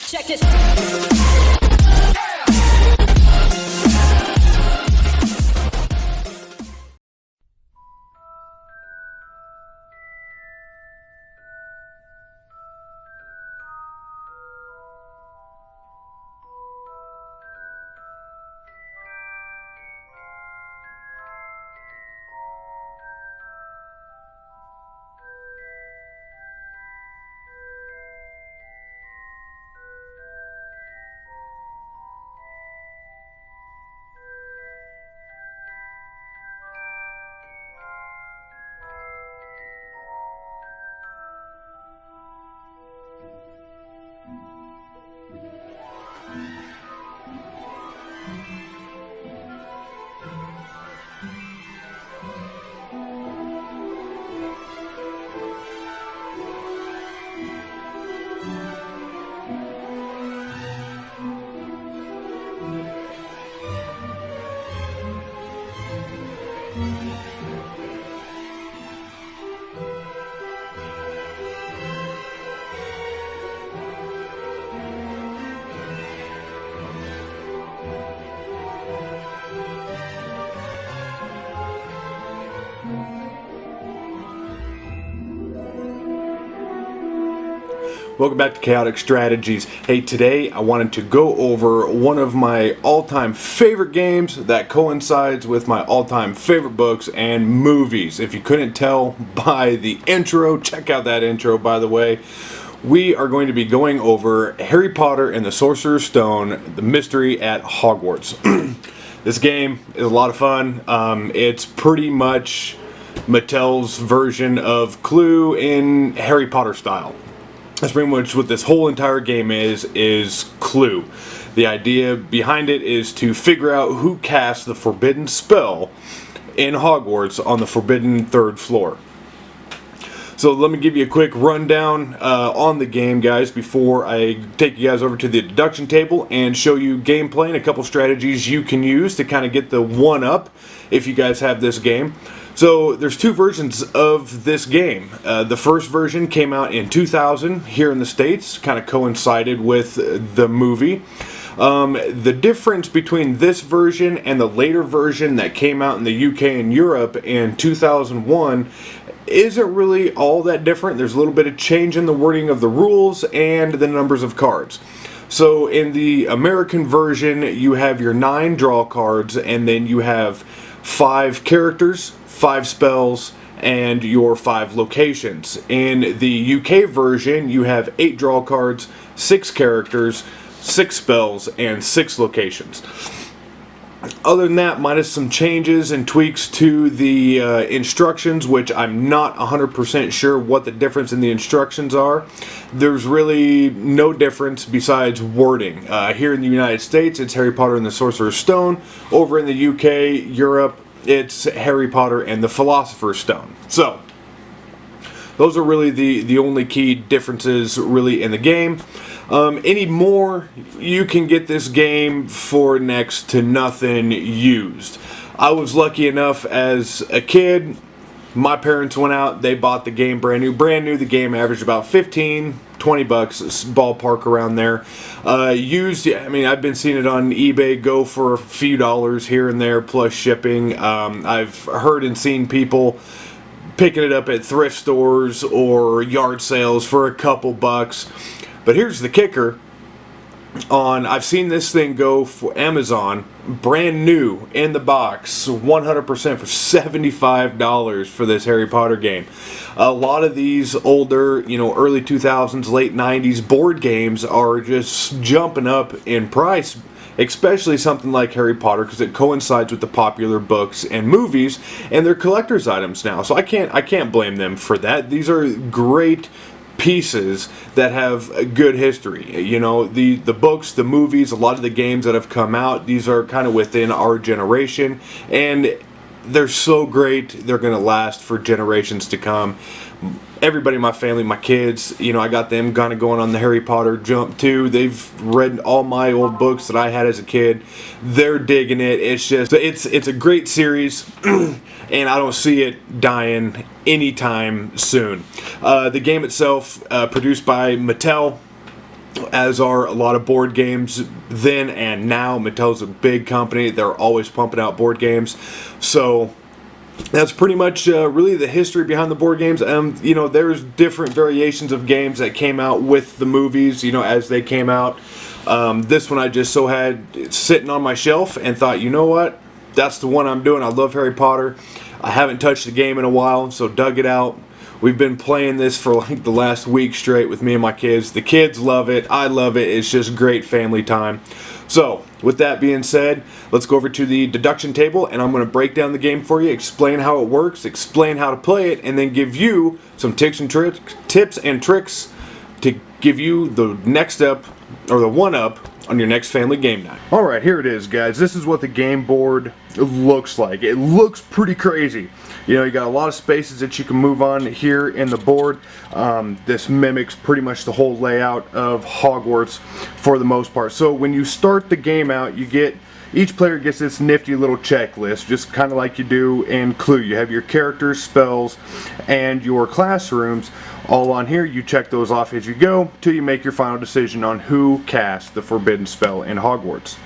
Check this. Welcome back to Chaotic Strategies. Hey, today I wanted to go over one of my all-time favorite games that coincides with my all-time favorite books and movies. If you couldn't tell by the intro, check out that intro, by the way. We are going to be going over Harry Potter and the Sorcerer's Stone, The Mystery at Hogwarts. This game is a lot of fun. It's pretty much Mattel's version of Clue in Harry Potter style. That's pretty much what this whole entire game is Clue. The idea behind it is to figure out who cast the forbidden spell in Hogwarts on the forbidden third floor. So let me give you a quick rundown on the game, guys, before I take you guys over to the deduction table and show you gameplay and a couple strategies you can use to kind of get the one-up if you guys have this game. So there's two versions of this game. The first version came out in 2000 here in the States, kind of coincided with the movie. The difference between this version and the later version that came out in the UK and Europe in 2001 isn't really all that different. There's a little bit of change in the wording of the rules and the numbers of cards. So in the American version, you have your 9 draw cards, and then you have 5 characters, 5 spells, and your 5 locations. In the UK version, you have 8 draw cards, 6 characters, 6 spells, and 6 locations. Other than that, minus some changes and tweaks to the instructions, which I'm not 100% sure what the difference in the instructions are. There's really no difference besides wording. Here in the United States, it's Harry Potter and the Sorcerer's Stone. Over in the UK, Europe, it's Harry Potter and the Philosopher's Stone. So, those are really the only key differences really in the game. Anymore, you can get this game for next to nothing used. I was lucky enough as a kid, my parents went out, they bought the game brand new. The game averaged about 15, 20 bucks, ballpark around there. Used, I mean, I've been seeing it on eBay go for a few dollars here and there plus shipping. I've heard and seen people picking it up at thrift stores or yard sales for a couple bucks. But here's the kicker. I've seen this thing go for Amazon, brand new in the box, 100% for $75 for this Harry Potter game. A lot of these older, early 2000s, late 90s board games are just jumping up in price, especially something like Harry Potter, because it coincides with the popular books and movies, and they're collector's items now. So I can't blame them for that. These are great pieces that have a good history. The books, the movies, a lot of the games that have come out, these are kind of within our generation, and they're so great, they're going to last for generations to come. Everybody in my family, my kids, I got them kind of going on the Harry Potter jump too. They've read all my old books that I had as a kid. They're digging it. It's a great series, and I don't see it dying anytime soon. The game itself, produced by Mattel. as are a lot of board games then and now. Mattel's a big company. They're always pumping out board games. So that's pretty much really the history behind the board games. You know, there's different variations of games that came out with the movies, you know, as they came out. This one I just so had sitting on my shelf and thought, you know what? That's the one I'm doing. I love Harry Potter. I haven't touched the game in a while, so dug it out. We've been playing this for like the last week straight with me and my kids. The kids love it. I love it. It's just great family time. So, with that being said, let's go over to the deduction table and I'm going to break down the game for you, explain how it works, explain how to play it, and then give you some tips and tricks to give you the next up, or the one-up, on your next family game night. Alright, here it is, guys. This is what the game board looks like. It looks pretty crazy. You know, you got a lot of spaces that you can move on here in the board. This mimics pretty much the whole layout of Hogwarts for the most part. So when you start the game out, you get, each player gets this nifty little checklist, just kind of like you do in Clue. You have your characters, spells, and your classrooms all on here. You check those off as you go till you make your final decision on who casts the forbidden spell in Hogwarts.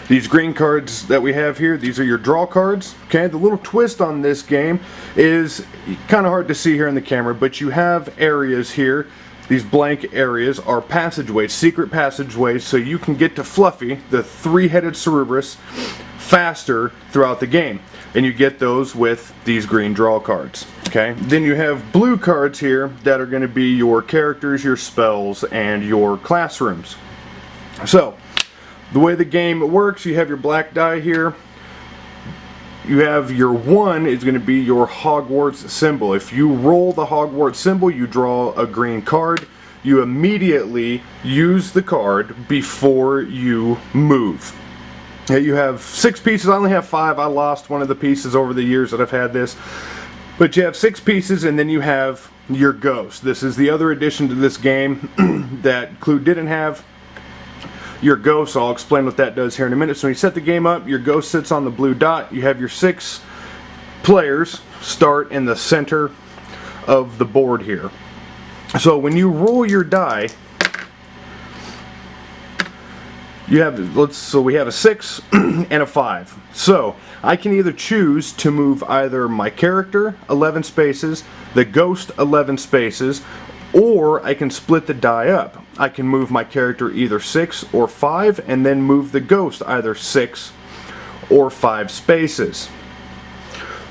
These green cards that we have here, these are your draw cards. Okay, the little twist on this game is kind of hard to see here in the camera, but you have areas here. These blank areas are passageways, secret passageways, so you can get to Fluffy, the three-headed Cerberus, faster throughout the game. And you get those with these green draw cards. Okay, then you have blue cards here that are going to be your characters, your spells, and your classrooms. So, the way the game works, you have your black die here. You have your 1 is going to be your Hogwarts symbol. If you roll the Hogwarts symbol, you draw a green card. You immediately use the card before you move. You have 6 pieces. I only have 5. I lost one of the pieces over the years that I've had this. But you have 6 pieces, and then you have your ghost. This is the other addition to this game that Clue didn't have. Your ghost, I'll explain what that does here in a minute. So when you set the game up, your ghost sits on the blue dot. You have your 6 players start in the center of the board here. So when you roll your die, you have, we have a 6 and a 5. So I can either choose to move either my character 11 spaces, the ghost 11 spaces, or I can split the die up. I can move my character either 6 or 5 and then move the ghost either 6 or 5 spaces.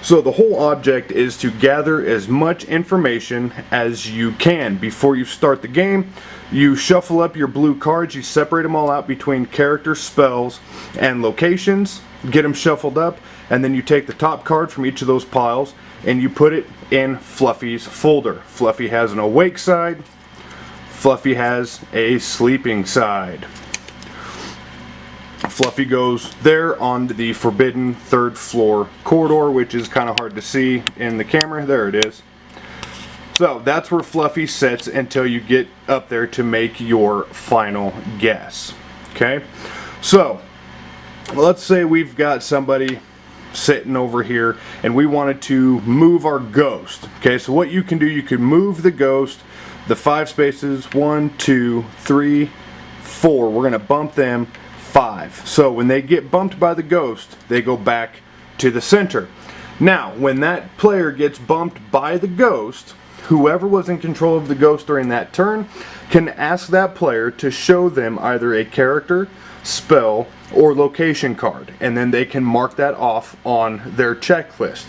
So the whole object is to gather as much information as you can. Before you start the game, you shuffle up your blue cards, you separate them all out between characters, spells, and locations, get them shuffled up, and then you take the top card from each of those piles and you put it in Fluffy's folder. Fluffy has an awake side, Fluffy has a sleeping side. Fluffy goes there on the forbidden 3rd floor corridor, which is kind of hard to see in the camera. There it is. So that's where Fluffy sits until you get up there to make your final guess. Okay, so let's say we've got somebody sitting over here and we wanted to move our ghost. Okay, so what you can do, you can move the ghost the 5 spaces, 1, 2, 3, 4. We're going to bump them 5. So when they get bumped by the ghost, they go back to the center. Now, when that player gets bumped by the ghost, whoever was in control of the ghost during that turn can ask that player to show them either a character, spell, or location card, and then they can mark that off on their checklist,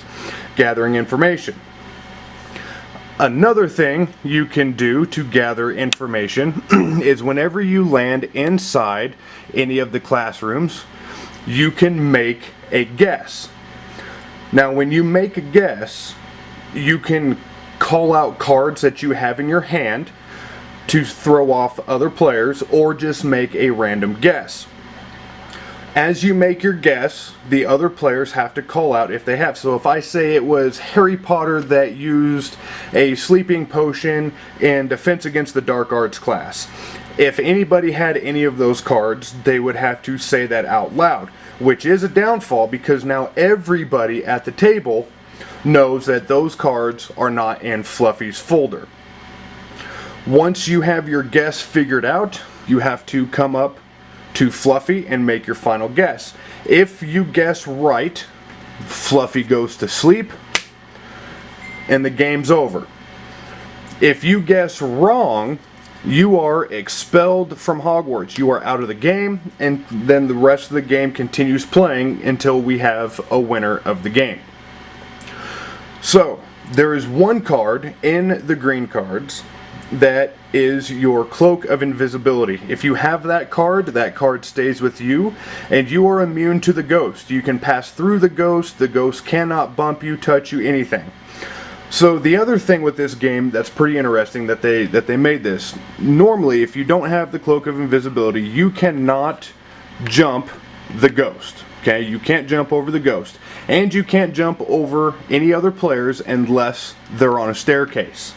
gathering information. Another thing you can do to gather information is whenever you land inside any of the classrooms, you can make a guess. Now, when you make a guess, you can call out cards that you have in your hand to throw off other players, or just make a random guess. As you make your guess, the other players have to call out if they have. So if I say it was Harry Potter that used a sleeping potion in Defense Against the Dark Arts class, if anybody had any of those cards, they would have to say that out loud, which is a downfall because now everybody at the table knows that those cards are not in Fluffy's folder. Once you have your guess figured out, you have to come up to Fluffy and make your final guess. If you guess right, Fluffy goes to sleep and the game's over. If you guess wrong, you are expelled from Hogwarts. You are out of the game, and then the rest of the game continues playing until we have a winner of the game. So, there is one card in the green cards that is your Cloak of Invisibility. If you have that card stays with you, and you are immune to the ghost. You can pass through the ghost cannot bump you, touch you, anything. So the other thing with this game that's pretty interesting that they made this. Normally, if you don't have the Cloak of Invisibility, you cannot jump the ghost. Okay, you can't jump over the ghost. And you can't jump over any other players unless they're on a staircase.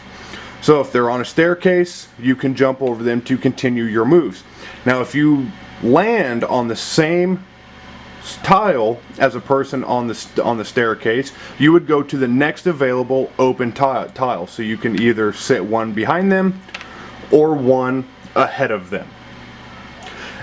So if they're on a staircase, you can jump over them to continue your moves. Now if you land on the same tile as a person on the staircase, you would go to the next available open tile. So you can either sit one behind them or one ahead of them.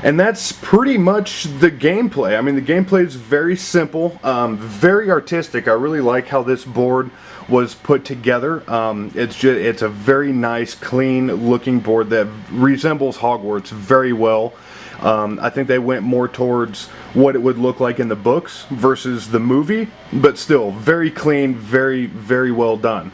And that's pretty much the gameplay. I mean, the gameplay is very simple, very artistic. I really like how this board was put together. It's a very nice, clean looking board that resembles Hogwarts very well. I think they went more towards what it would look like in the books versus the movie, but still very clean, very, very well done.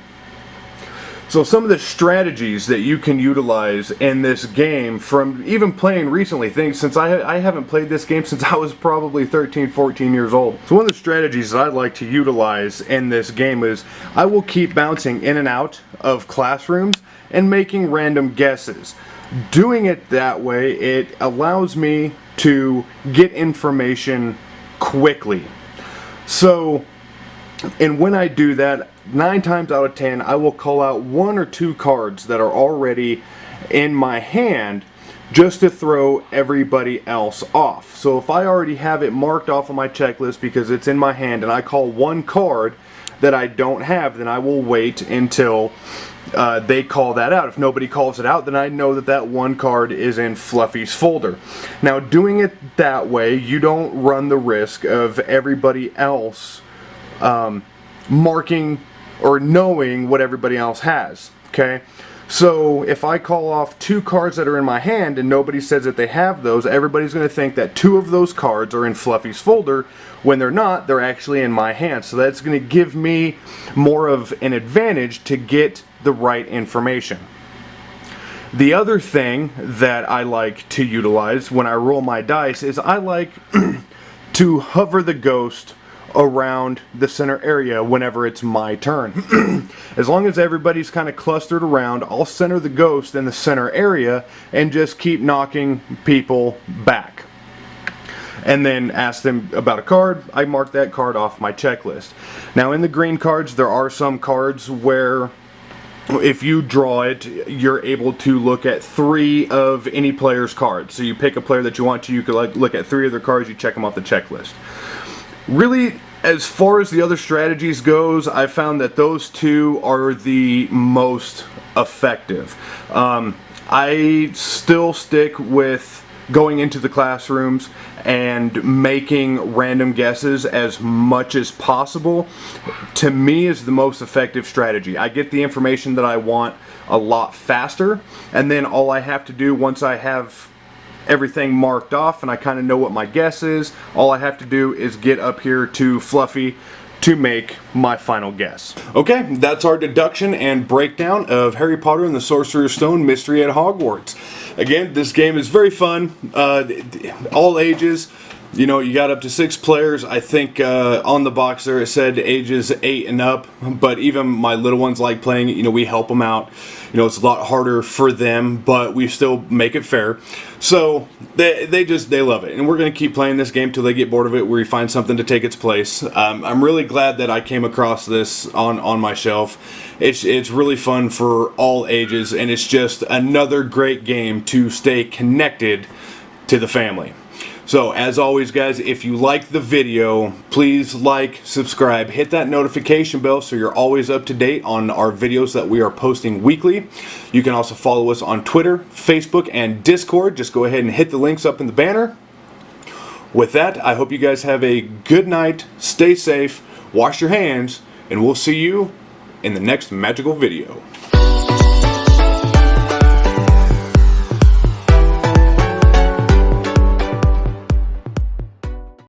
So some of the strategies that you can utilize in this game from even playing recently, since I haven't played this game since I was probably 13, 14 years old. So one of the strategies that I like to utilize in this game is I will keep bouncing in and out of classrooms and making random guesses. Doing it that way, it allows me to get information quickly. So, and when I do that, 9 times out of 10, I will call out 1 or 2 cards that are already in my hand just to throw everybody else off. So if I already have it marked off on my checklist because it's in my hand and I call one card that I don't have, then I will wait until they call that out. If nobody calls it out, then I know that that one card is in Fluffy's folder. Now, doing it that way, you don't run the risk of everybody else marking or knowing what everybody else has. Okay? So if I call off 2 cards that are in my hand and nobody says that they have those, everybody's going to think that 2 of those cards are in Fluffy's folder. When they're not, they're actually in my hand. So that's going to give me more of an advantage to get the right information. The other thing that I like to utilize when I roll my dice is I like to hover the ghost around the center area whenever it's my turn. As long as everybody's kind of clustered around, I'll center the ghost in the center area and just keep knocking people back. And then ask them about a card. I mark that card off my checklist. Now in the green cards, there are some cards where if you draw it, you're able to look at 3 of any player's cards. So you pick a player that you want to, you could look at 3 of their cards, you check them off the checklist. Really, as far as the other strategies goes, I found that those 2 are the most effective. I still stick with going into the classrooms and making random guesses as much as possible. To me, is the most effective strategy. I get the information that I want a lot faster, and then all I have to do once I have everything marked off and I kind of know what my guess is, all I have to do is get up here to Fluffy to make my final guess. Okay, that's our deduction and breakdown of Harry Potter and the Sorcerer's Stone Mystery at Hogwarts. Again, this game is very fun, all ages. You know, you got up to 6 players. I think on the box there it said ages 8 and up, but even my little ones like playing it. You know, we help them out. You know, it's a lot harder for them, but we still make it fair. So they love it, and we're gonna keep playing this game till they get bored of it, where you find something to take its place. I'm really glad that I came across this on my shelf. It's really fun for all ages, and it's just another great game to stay connected to the family. So as always guys, if you like the video, please like, subscribe, hit that notification bell so you're always up to date on our videos that we are posting weekly. You can also follow us on Twitter, Facebook, and Discord. Just go ahead and hit the links up in the banner. With that, I hope you guys have a good night, stay safe, wash your hands, and we'll see you in the next magical video.